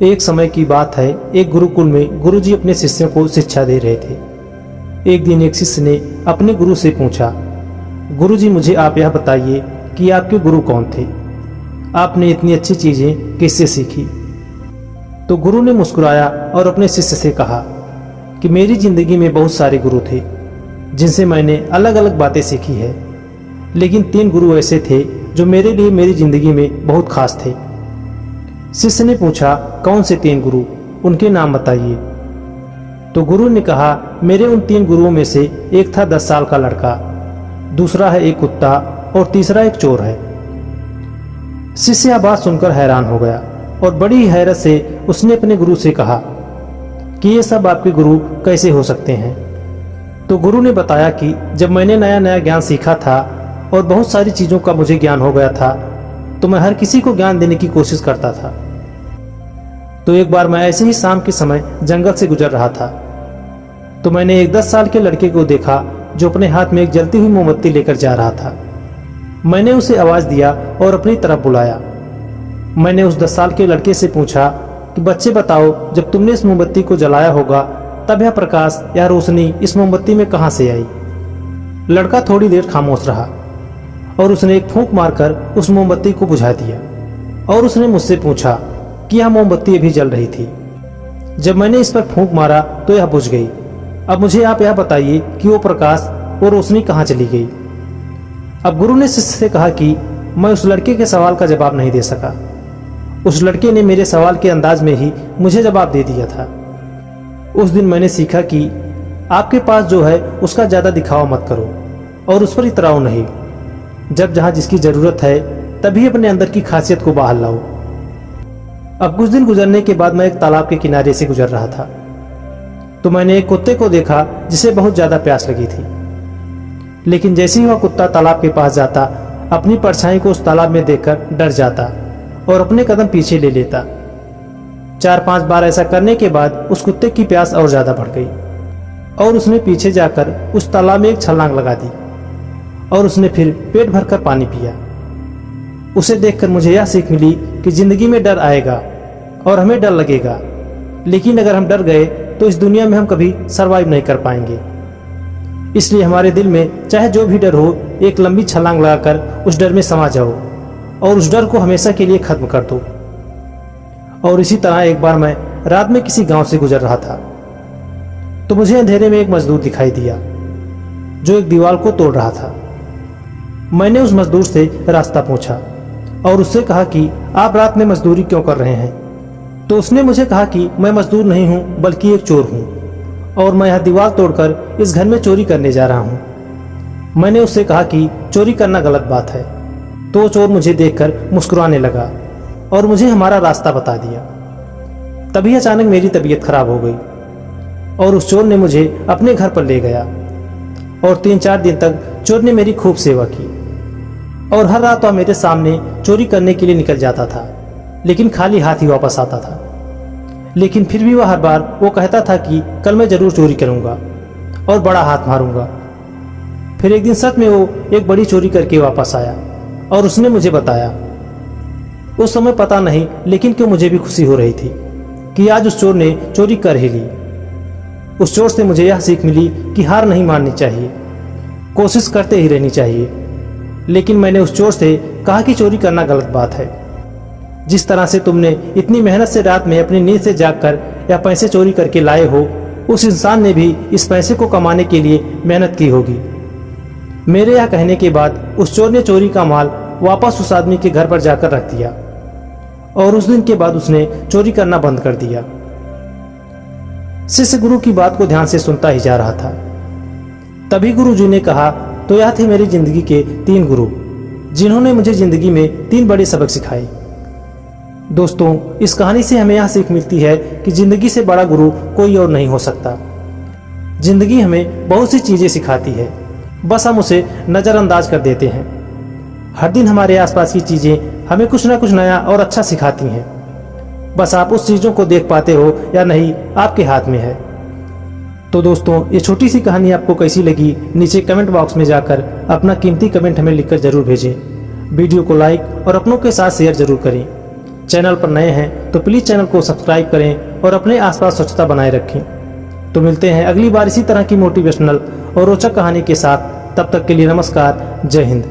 एक समय की बात है, एक गुरुकुल में गुरुजी अपने शिष्यों को शिक्षा दे रहे थे। एक दिन एक शिष्य ने अपने गुरु से पूछा, गुरुजी मुझे आप यह बताइए कि आपके गुरु कौन थे? आपने इतनी अच्छी चीजें किससे सीखी? तो गुरु ने मुस्कुराया और अपने शिष्य से कहा कि मेरी जिंदगी में बहुत सारे गुरु थे जिनसे मैंने अलग अलग बातें सीखी है, लेकिन 3 गुरु ऐसे थे जो मेरे लिए मेरी जिंदगी में बहुत खास थे। शिष्य ने पूछा, कौन से 3 गुरु, उनके नाम बताइए। तो गुरु ने कहा, मेरे उन 3 गुरुओं में से एक था 10 साल का लड़का, दूसरा है एक कुत्ता और तीसरा एक चोर है। शिष्य यह बात सुनकर हैरान हो गया और बड़ी ही हैरत से उसने अपने गुरु से कहा कि ये सब आपके गुरु कैसे हो सकते हैं? तो गुरु ने बताया कि जब मैंने नया नया ज्ञान सीखा था और बहुत सारी चीज़ों का मुझे ज्ञान हो गया था, तो मैं हर किसी को ज्ञान देने की कोशिश करता था। तो एक बार मैं ऐसे ही शाम के समय जंगल से गुजर रहा था, तो मैंने एक 10 साल के लड़के को देखा जो अपने हाथ में एक जलती हुई मोमबत्ती लेकर जा रहा था। मैंने उसे आवाज दिया और अपनी तरफ बुलाया। मैंने उस 10 साल के लड़के से पूछा कि बच्चे बताओ, जब तुमने इस मोमबत्ती को जलाया होगा तब यह प्रकाश या रोशनी इस मोमबत्ती में कहां से आई? लड़का थोड़ी देर खामोश रहा और उसने एक फूंक मारकर उस मोमबत्ती को बुझा दिया और उसने मुझसे पूछा कि यह मोमबत्ती अभी जल रही थी। जब मैंने इस पर फूंक मारा तो यह बुझ गई। अब मुझे आप यह बताइए कि वो प्रकाश, वो रोशनी कहाँ चली गई? अब गुरु ने शिष्य से कहा कि मैं उस लड़के के सवाल का जवाब नहीं दे सका। उस लड़के ने मेरे सवाल के अंदाज में ही मुझे जवाब दे दिया था। उस दिन मैंने सीखा कि आपके पास जो है उसका ज्यादा दिखावा मत करो और उस पर इतराओ नहीं। जब जहां जिसकी जरूरत है तभी अपने अंदर की खासियत को बाहर लाओ। अब कुछ दिन गुजरने के बाद मैं एक तालाब के किनारे से गुजर रहा था, तो मैंने एक कुत्ते को देखा जिसे बहुत ज्यादा प्यास लगी थी। लेकिन जैसे ही वह कुत्ता तालाब के पास जाता, अपनी परछाई को उस तालाब में देखकर डर जाता और अपने कदम पीछे ले लेता। 4-5 बार ऐसा करने के बाद उस कुत्ते की प्यास और ज्यादा बढ़ गई और उसने पीछे जाकर उस तालाब में एक छलांग लगा दी और उसने फिर पेट भरकर पानी पिया। उसे देखकर मुझे यह सीख मिली कि जिंदगी में डर आएगा और हमें डर लगेगा, लेकिन अगर हम डर गए तो इस दुनिया में हम कभी सरवाइव नहीं कर पाएंगे। इसलिए हमारे दिल में चाहे जो भी डर हो, एक लंबी छलांग लगाकर उस डर में समा जाओ और उस डर को हमेशा के लिए खत्म कर दो। और इसी तरह एक बार मैं रात में किसी गांव से गुजर रहा था, तो मुझे अंधेरे में एक मजदूर दिखाई दिया जो एक दीवार को तोड़ रहा था। मैंने उस मजदूर से रास्ता पूछा और उससे कहा कि आप रात में मजदूरी क्यों कर रहे हैं? तो उसने मुझे कहा कि मैं मजदूर नहीं हूं बल्कि एक चोर हूं और मैं यह दीवार तोड़कर इस घर में चोरी करने जा रहा हूं। मैंने उससे कहा कि चोरी करना गलत बात है। तो चोर मुझे देखकर मुस्कुराने लगा और मुझे हमारा रास्ता बता दिया। तभी अचानक मेरी तबीयत खराब हो गई और उस चोर ने मुझे अपने घर पर ले गया और 3-4 दिन तक चोर ने मेरी खूब सेवा की और हर रात वह मेरे सामने चोरी करने के लिए निकल जाता था, लेकिन खाली हाथ ही वापस आता था। लेकिन फिर भी वह हर बार वो कहता था कि कल मैं जरूर चोरी करूंगा और बड़ा हाथ मारूंगा। फिर एक दिन सच में वो एक बड़ी चोरी करके वापस आया और उसने मुझे बताया। उस समय पता नहीं लेकिन क्यों मुझे भी खुशी हो रही थी कि आज उस चोर ने चोरी कर ही ली। उस चोर से मुझे यह सीख मिली कि हार नहीं माननी चाहिए, कोशिश करते ही रहनी चाहिए। लेकिन मैंने उस चोर से कहा कि चोरी करना गलत बात है। जिस तरह से तुमने इतनी मेहनत से रात में अपनी नींद से जागकर या पैसे चोरी करके लाए हो, उस इंसान ने भी इस पैसे को कमाने के लिए मेहनत की होगी। मेरे यह कहने के बाद उस चोर ने चोरी का माल वापस उस आदमी के घर पर जाकर रख दिया और उस दिन के बाद उसने चोरी करना बंद कर दिया। शिष्य गुरु की बात को ध्यान से सुनता ही जा रहा था। तभी गुरु जी ने कहा, तो यह थे मेरी जिंदगी के 3 गुरु जिन्होंने मुझे जिंदगी में 3 बड़े सबक सिखाए। दोस्तों, इस कहानी से हमें यह सीख मिलती है कि जिंदगी से बड़ा गुरु कोई और नहीं हो सकता। जिंदगी हमें बहुत सी चीजें सिखाती है, बस हम उसे नजरअंदाज कर देते हैं। हर दिन हमारे आसपास की चीजें हमें कुछ ना कुछ नया और अच्छा सिखाती हैं। बस आप उस चीजों को देख पाते हो या नहीं, आपके हाथ में है। तो दोस्तों, ये छोटी सी कहानी आपको कैसी लगी, नीचे कमेंट बॉक्स में जाकर अपना कीमती कमेंट हमें लिखकर जरूर भेजें। वीडियो को लाइक और अपनों के साथ शेयर जरूर करें। चैनल पर नए हैं तो प्लीज़ चैनल को सब्सक्राइब करें और अपने आसपास स्वच्छता बनाए रखें। तो मिलते हैं अगली बार इसी तरह की मोटिवेशनल और रोचक कहानी के साथ। तब तक के लिए नमस्कार, जय हिंद।